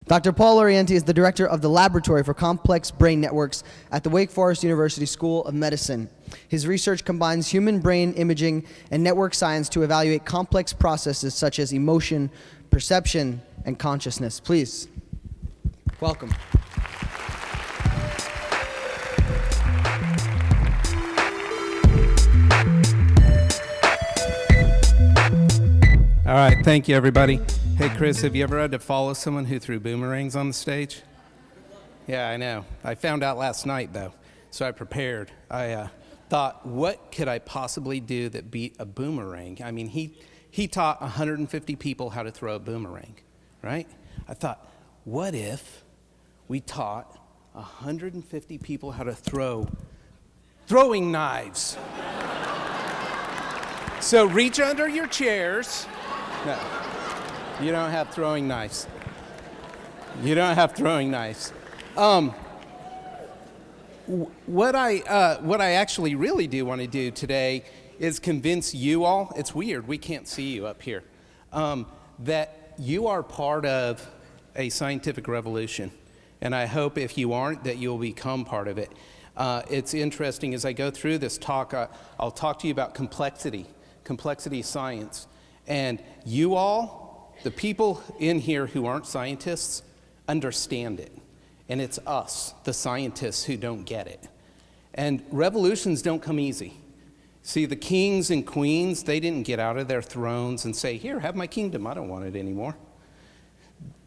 Dr. Paul Laurienti is the director of the Laboratory for Complex Brain Networks at the Wake Forest University School of Medicine. His research combines human brain imaging and network science to evaluate complex processes such as emotion, perception, and consciousness. Please, welcome. All right, thank you, everybody. Hey, Chris, have you ever had to follow someone who threw boomerangs on the stage? Yeah, I know. I found out last night, though, so I prepared. I thought, what could I possibly do that beat a boomerang? I mean, he taught 150 people how to throw a boomerang, right? I thought, what if we taught 150 people how to throw throwing knives? So reach under your chairs. No. You don't have throwing knives. You don't have throwing knives. What I actually really do want to do today is convince you all, it's weird, we can't see you up here, that you are part of a scientific revolution. And I hope if you aren't, that you'll become part of it. It's interesting, as I go through this talk, I'll talk to you about complexity science. And you all, the people in here who aren't scientists, understand it. And it's us, the scientists, who don't get it. And revolutions don't come easy. See, the kings and queens, they didn't get out of their thrones and say, here, have my kingdom, I don't want it anymore.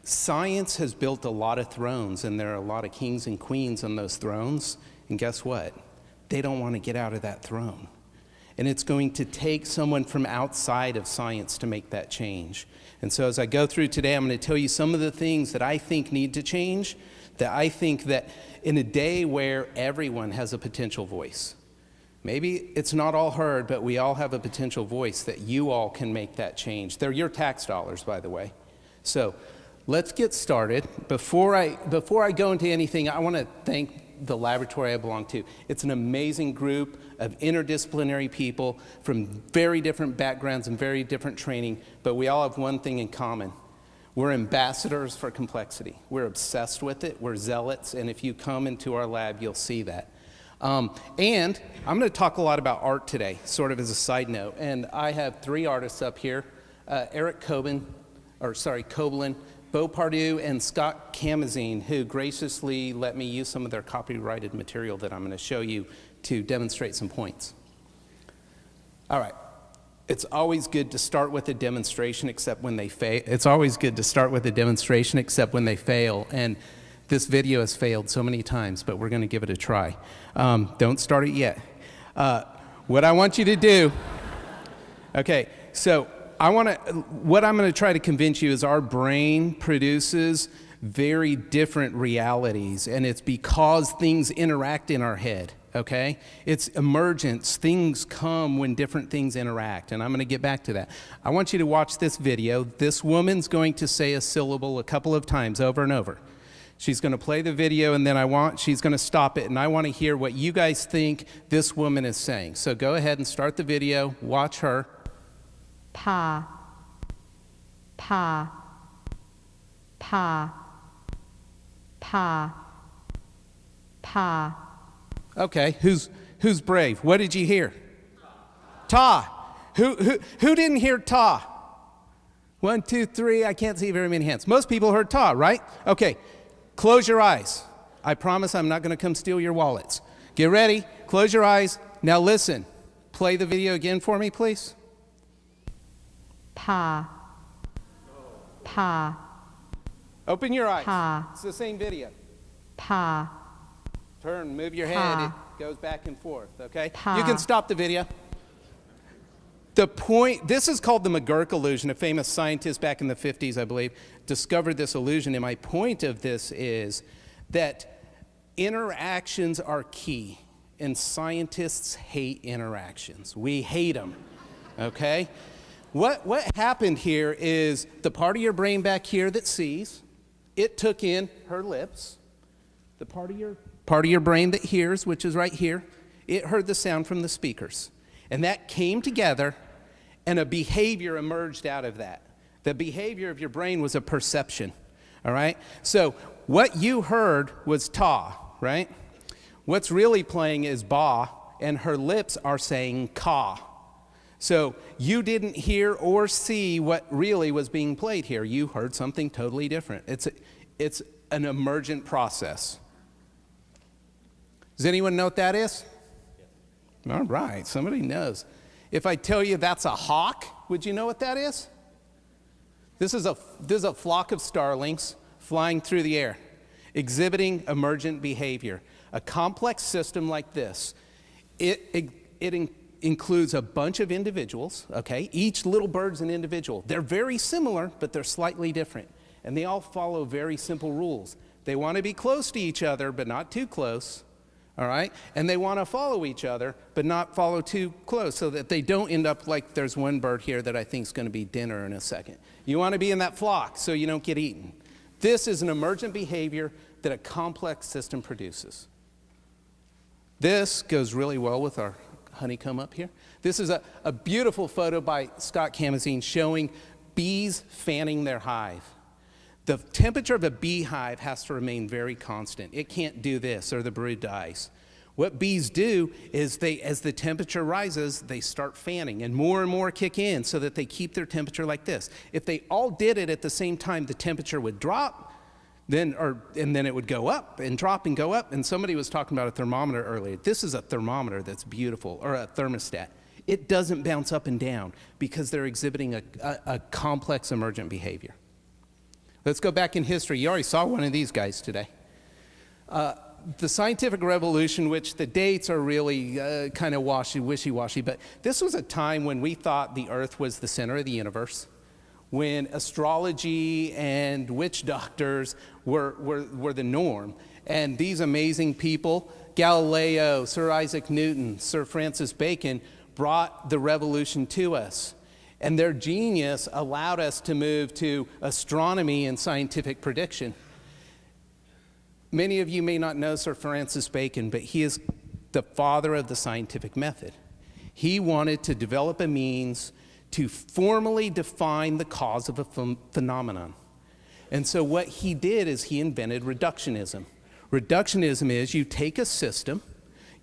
Science has built a lot of thrones, and there are a lot of kings and queens on those thrones. And guess what? They don't want to get out of that throne. And it's going to take someone from outside of science to make that change. And so as I go through today, I'm going to tell you some of the things that I think need to change, that I think that in a day where everyone has a potential voice, maybe it's not all heard, but we all have a potential voice, that you all can make that change. They're your tax dollars, by the way. So let's get started. Before I go into anything, I want to thank the laboratory I belong to. It's an amazing group of interdisciplinary people from very different backgrounds and very different training, but we all have one thing in common. We're ambassadors for complexity. We're obsessed with it, we're zealots, and if you come into our lab, you'll see that. And I'm going to talk a lot about art today, sort of as a side note, and I have three artists up here, Eric Koblen, Beau Pardue, and Scott Kamazine, who graciously let me use some of their copyrighted material that I'm going to show you to demonstrate some points. All right. It's always good to start with a demonstration except when they fail. It's always good to start with a demonstration except when they fail. And this video has failed so many times, but we're going to give it a try. Don't start it yet. What I want you to do, okay, so what I'm going to try to convince you is our brain produces very different realities, and it's because things interact in our head, okay? It's emergence. Things come when different things interact, and I'm going to get back to that. I want you to watch this video. This woman's going to say a syllable a couple of times over and over. She's going to play the video, and then she's going to stop it, and I want to hear what you guys think this woman is saying. So go ahead and start the video. Watch her. Pa, pa, pa, pa, pa. Okay, who's brave? What did you hear? Ta. Who didn't hear ta? 1, 2, 3, I can't see very many hands. Most people heard ta, right? Okay, close your eyes. I promise I'm not going to come steal your wallets. Get ready, close your eyes. Now listen, play the video again for me, please. Pa, pa. Open your eyes. Pa. It's the same video. Pa. Turn, move your Pa. head. It goes back and forth, okay? Pa. You can stop the video. The point, this is called the McGurk illusion. A famous scientist back in the 50s, I believe, discovered this illusion. And my point of this is that interactions are key. And scientists hate interactions. We hate them, okay? What happened here is the part of your brain back here that sees, it took in her lips. The part of your brain that hears, which is right here, it heard the sound from the speakers. And that came together, and a behavior emerged out of that. The behavior of your brain was a perception. All right? So what you heard was ta, right? What's really playing is ba, and her lips are saying ka. So you didn't hear or see what really was being played here. You heard something totally different. It's an emergent process. Does anyone know what that is? Yes. All right, somebody knows. If I tell you that's a hawk, would you know what that is? This is a flock of starlings flying through the air, exhibiting emergent behavior. A complex system like this, it includes a bunch of individuals, okay? Each little bird's an individual. They're very similar, but they're slightly different. And they all follow very simple rules. They want to be close to each other, but not too close, all right? And they want to follow each other, but not follow too close, so that they don't end up like there's one bird here that I think is going to be dinner in a second. You want to be in that flock so you don't get eaten. This is an emergent behavior that a complex system produces. This goes really well with our honeycomb up here. This is a beautiful photo by Scott Kamazine showing bees fanning their hive. The temperature of a beehive has to remain very constant. It can't do this or the brood dies. What bees do is as the temperature rises, they start fanning and more kick in so that they keep their temperature like this. If they all did it at the same time, the temperature would drop, and then it would go up and drop and go up. And somebody was talking about a thermometer earlier. This is a thermometer that's beautiful, or a thermostat. It doesn't bounce up and down because they're exhibiting a complex emergent behavior. Let's go back in history. You already saw one of these guys today. The scientific revolution, which the dates are really kind of wishy-washy, but this was a time when we thought the Earth was the center of the universe, when astrology and witch doctors were the norm. And these amazing people, Galileo, Sir Isaac Newton, Sir Francis Bacon, brought the revolution to us. And their genius allowed us to move to astronomy and scientific prediction. Many of you may not know Sir Francis Bacon, but he is the father of the scientific method. He wanted to develop a means to formally define the cause of a phenomenon. And so what he did is he invented reductionism. Reductionism is you take a system,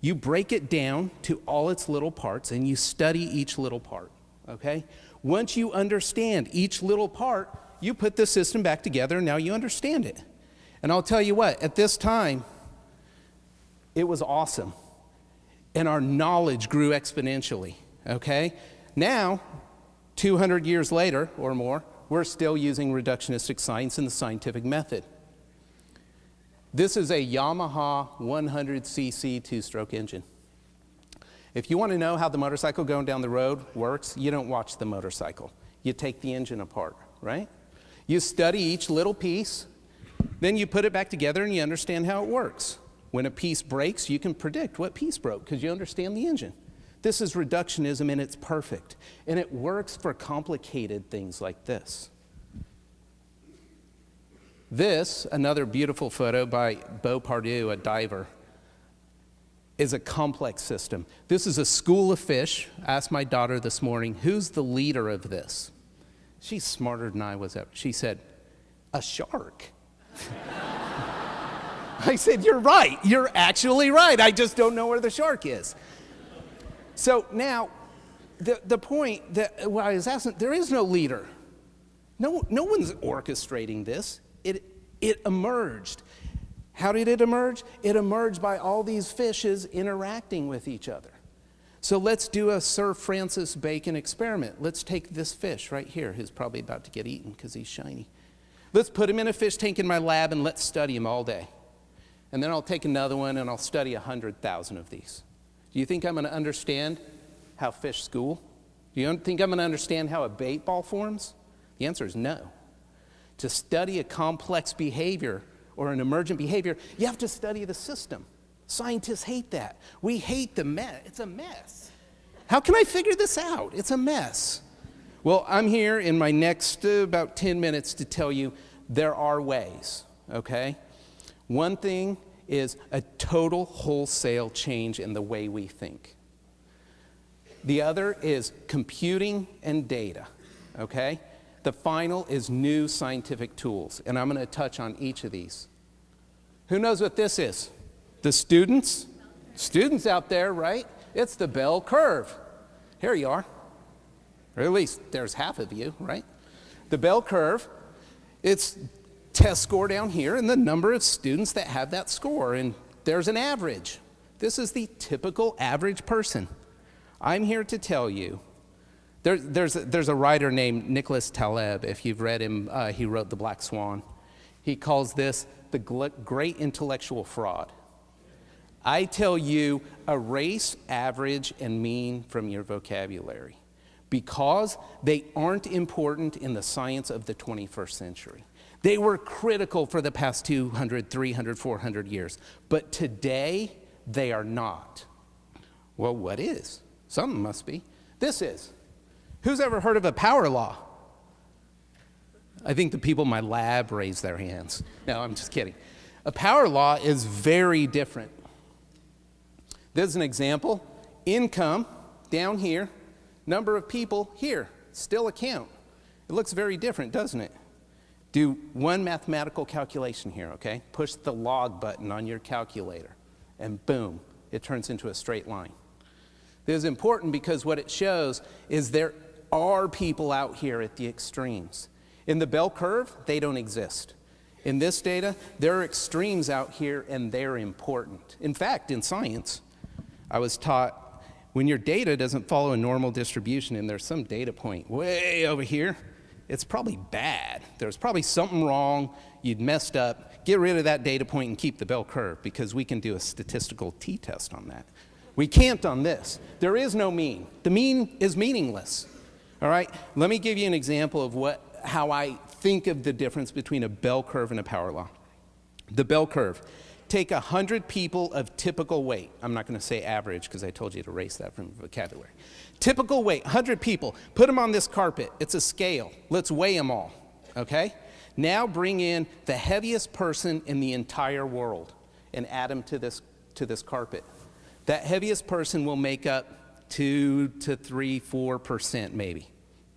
you break it down to all its little parts, and you study each little part, okay? Once you understand each little part, you put the system back together, and now you understand it. And I'll tell you what, at this time, it was awesome. And our knowledge grew exponentially, okay? Now, 200 years later or more, we're still using reductionistic science and the scientific method. This is a Yamaha 100cc two-stroke engine. If you want to know how the motorcycle going down the road works, you don't watch the motorcycle. You take the engine apart, right? You study each little piece, then you put it back together and you understand how it works. When a piece breaks, you can predict what piece broke because you understand the engine. This is reductionism and it's perfect. And it works for complicated things like this. This, another beautiful photo by Beau Pardue, a diver, is a complex system. This is a school of fish. I asked my daughter this morning, who's the leader of this? She's smarter than I was ever. She said, a shark. I said, you're right. You're actually right. I just don't know where the shark is. So now, the point that what I was asking, there is no leader. No one's orchestrating this. It emerged. How did it emerge? It emerged by all these fishes interacting with each other. So let's do a Sir Francis Bacon experiment. Let's take this fish right here, who's probably about to get eaten because he's shiny. Let's put him in a fish tank in my lab and let's study him all day. And then I'll take another one and I'll study 100,000 of these. Do you think I'm going to understand how fish school? Do you think I'm going to understand how a bait ball forms? The answer is no. To study a complex behavior or an emergent behavior, you have to study the system. Scientists hate that. We hate the mess. It's a mess. How can I figure this out? It's a mess. Well, I'm here in my next about 10 minutes to tell you there are ways, okay? One thing is a total wholesale change in the way we think. The other is computing and data, okay? The final is new scientific tools, and I'm going to touch on each of these. Who knows what this is? The students? Students out there, right? It's the bell curve. Here you are. Or at least there's half of you, right? The bell curve, it's test score down here and the number of students that have that score, and there's an average. This is the typical average person. I'm here to tell you, there's a writer named Nicholas Taleb. If you've read him, he wrote The Black Swan. He calls this the great intellectual fraud. I tell you, erase average and mean from your vocabulary because they aren't important in the science of the 21st century. They were critical for the past 200, 300, 400 years, but today they are not. Well, what is? Something must be. This is. Who's ever heard of a power law? I think the people in my lab raised their hands. No, I'm just kidding. A power law is very different. There's an example. Income down here, number of people here, still a count. It looks very different, doesn't it? Do one mathematical calculation here, okay? Push the log button on your calculator, and boom, it turns into a straight line. This is important because what it shows is there are people out here at the extremes. In the bell curve, they don't exist. In this data, there are extremes out here, and they're important. In fact, in science, I was taught when your data doesn't follow a normal distribution and there's some data point way over here, it's probably bad. There's probably something wrong. You'd messed up. Get rid of that data point and keep the bell curve because we can do a statistical t-test on that. We can't on this. There is no mean. The mean is meaningless. All right? Let me give you an example of how I think of the difference between a bell curve and a power law. The bell curve. Take 100 people of typical weight. I'm not going to say average because I told you to erase that from the vocabulary. Typical weight, 100 people. Put them on this carpet. It's a scale. Let's weigh them all, okay? Now bring in the heaviest person in the entire world and add them to this carpet. That heaviest person will make up 2 to 3, 4% maybe,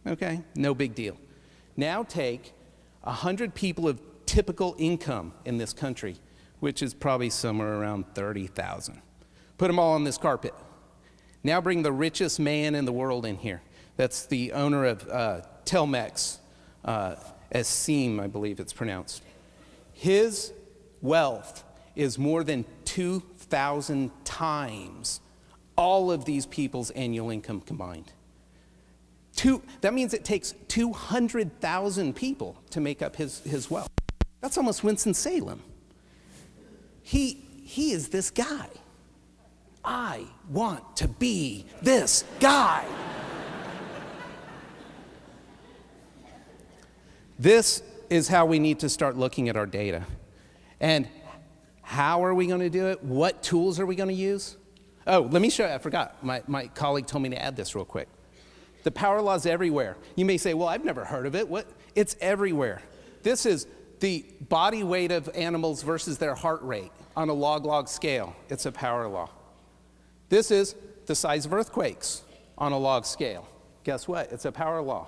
okay? No big deal. Now take 100 people of typical income in this country, which is probably somewhere around 30,000. Put them all on this carpet. Now bring the richest man in the world in here. That's the owner of Telmex, Esseem, I believe it's pronounced. His wealth is more than 2,000 times all of these people's annual income combined. That means it takes 200,000 people to make up his wealth. That's almost Winston-Salem. He is this guy. I want to be this guy. This is how we need to start looking at our data. And how are we going to do it? What tools are we going to use? Oh, let me show you. I forgot. My colleague told me to add this real quick. The power law is everywhere. You may say, well, I've never heard of it. What? It's everywhere. This is the body weight of animals versus their heart rate on a log-log scale. It's a power law. This is the size of earthquakes on a log scale. Guess what? It's a power law.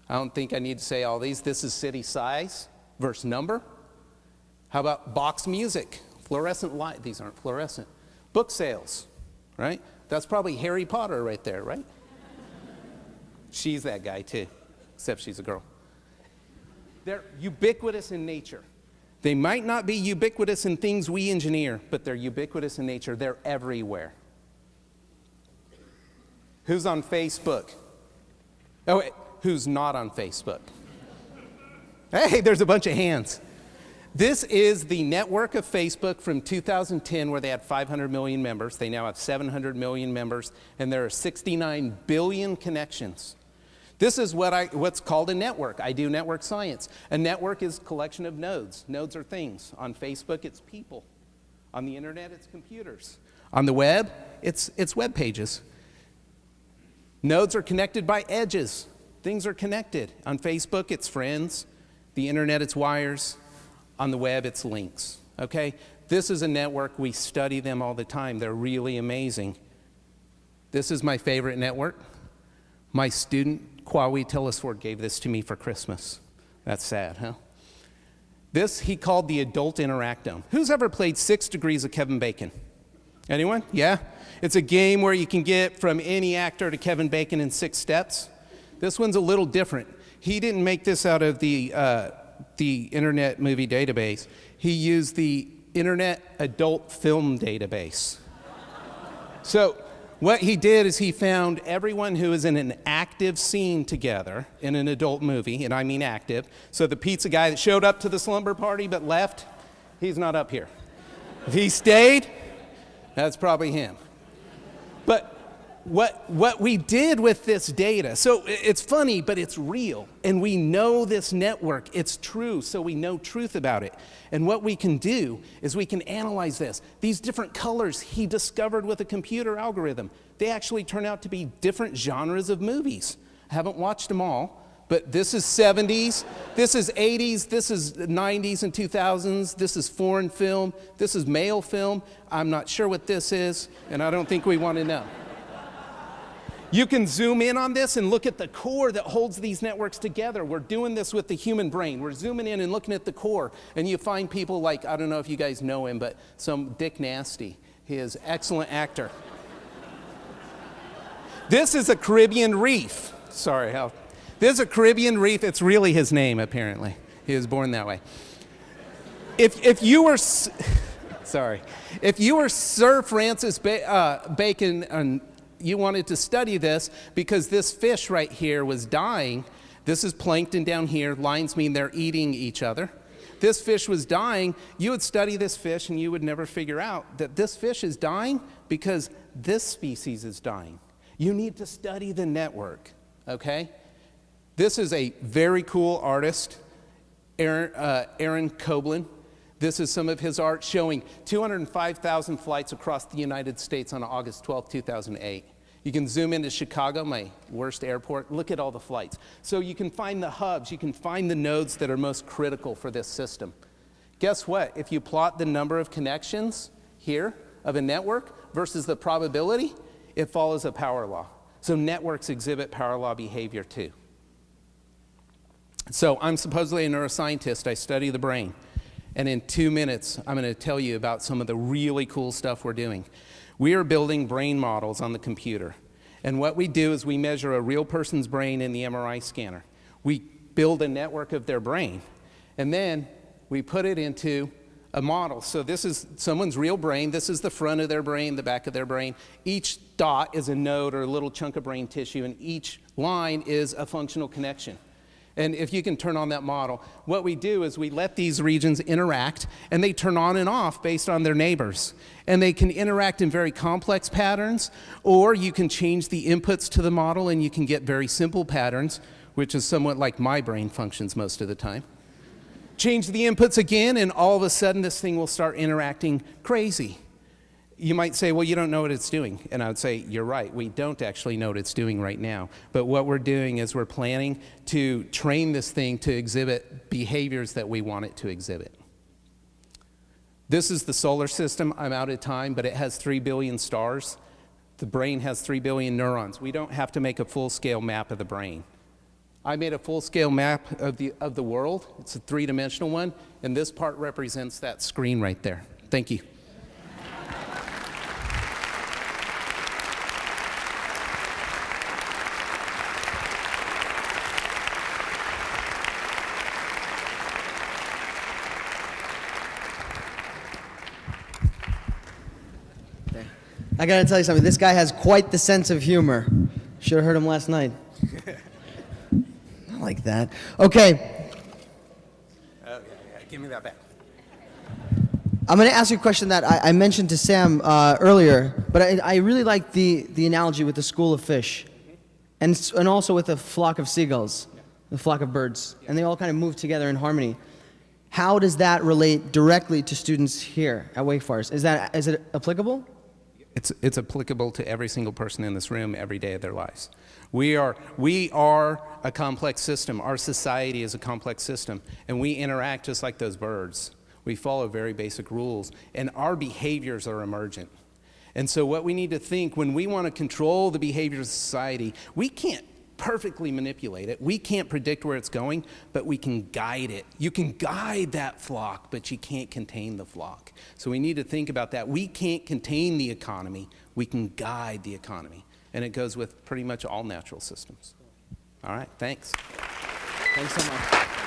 I don't think I need to say all these. This is city size versus number. How about box music? Fluorescent light. These aren't fluorescent. Book sales, right? That's probably Harry Potter right there, right? She's that guy too, except she's a girl. They're ubiquitous in nature. They might not be ubiquitous in things we engineer, but they're ubiquitous in nature. They're everywhere. Who's on Facebook? Oh, wait, who's not on Facebook? Hey, there's a bunch of hands. This is the network of Facebook from 2010 where they had 500 million members. They now have 700 million members, and there are 69 billion connections. This is what's called a network. I do network science. A network is a collection of nodes. Nodes are things. On Facebook, it's people. On the internet, it's computers. On the web, it's web pages. Nodes are connected by edges. Things are connected. On Facebook, it's friends. The internet, it's wires. On the web, it's links. Okay? This is a network. We study them all the time. They're really amazing. This is my favorite network. My student, Kwawi Telesford, gave this to me for Christmas. That's sad, huh? This he called the adult interactome. Who's ever played 6 Degrees of Kevin Bacon? Anyone? Yeah? It's a game where you can get from any actor to Kevin Bacon in 6 steps. This one's a little different. He didn't make this out of the Internet Movie Database. He used the Internet Adult Film Database. So what he did is he found everyone who is in an active scene together in an adult movie, and I mean active. So the pizza guy that showed up to the slumber party but left, he's not up here. If he stayed, that's probably him. But what we did with this data, so it's funny, but it's real. And we know this network, it's true, so we know truth about it. And what we can do is we can analyze this. These different colors he discovered with a computer algorithm, they actually turn out to be different genres of movies. I haven't watched them all, but this is 70s, this is 80s, this is 90s and 2000s, this is foreign film, this is male film. I'm not sure what this is, and I don't think we want to know. You can zoom in on this and look at the core that holds these networks together. We're doing this with the human brain. We're zooming in and looking at the core, and you find people like, I don't know if you guys know him, but some Dick Nasty. He is an excellent actor. This is a Caribbean reef. Sorry, this is a Caribbean reef. It's really his name, apparently. He was born that way. If you were, sorry, if you were Sir Francis Bacon and you wanted to study this because this fish right here was dying. This is plankton down here. Lines mean they're eating each other. This fish was dying. You would study this fish and you would never figure out that this fish is dying because this species is dying. You need to study the network, okay? This is a very cool artist, Aaron Koblin. This is some of his art showing 205,000 flights across the United States on August 12, 2008. You can zoom into Chicago, my worst airport. Look at all the flights. So you can find the hubs. You can find the nodes that are most critical for this system. Guess what? If you plot the number of connections here of a network versus the probability, it follows a power law. So networks exhibit power law behavior too. So I'm supposedly a neuroscientist. I study the brain. And in 2 minutes, I'm going to tell you about some of the really cool stuff we're doing. We are building brain models on the computer. And what we do is we measure a real person's brain in the MRI scanner. We build a network of their brain. And then we put it into a model. So this is someone's real brain. This is the front of their brain, the back of their brain. Each dot is a node or a little chunk of brain tissue, and each line is a functional connection. And if you can turn on that model, what we do is we let these regions interact, and they turn on and off based on their neighbors. And they can interact in very complex patterns, or you can change the inputs to the model and you can get very simple patterns, which is somewhat like my brain functions most of the time. Change the inputs again, and all of a sudden this thing will start interacting crazy. You might say, well, you don't know what it's doing. And I would say, you're right, we don't actually know what it's doing right now. But what we're doing is we're planning to train this thing to exhibit behaviors that we want it to exhibit. This is the solar system. I'm out of time, but it has 3 billion stars. The brain has 3 billion neurons. We don't have to make a full-scale map of the brain. I made a full-scale map of the world. It's a 3-dimensional one, and this part represents that screen right there. Thank you. I gotta tell you something. This guy has quite the sense of humor. Should have heard him last night. I like that. Okay. Give me that back. I'm going to ask you a question that I mentioned to Sam earlier, but I really like the analogy with the school of fish, and also with a flock of seagulls, a flock of birds, and they all kind of move together in harmony. How does that relate directly to students here at Wake Forest? Is it applicable? It's applicable to every single person in this room every day of their lives. We are a complex system. Our society is a complex system, and we interact just like those birds. We follow very basic rules, and our behaviors are emergent. And so what we need to think when we want to control the behaviors of society, we can't perfectly manipulate it. We can't predict where it's going, but we can guide it. You can guide that flock, but you can't contain the flock. So we need to think about that. We can't contain the economy. We can guide the economy. And it goes with pretty much all natural systems. All right, thanks. Thanks so much.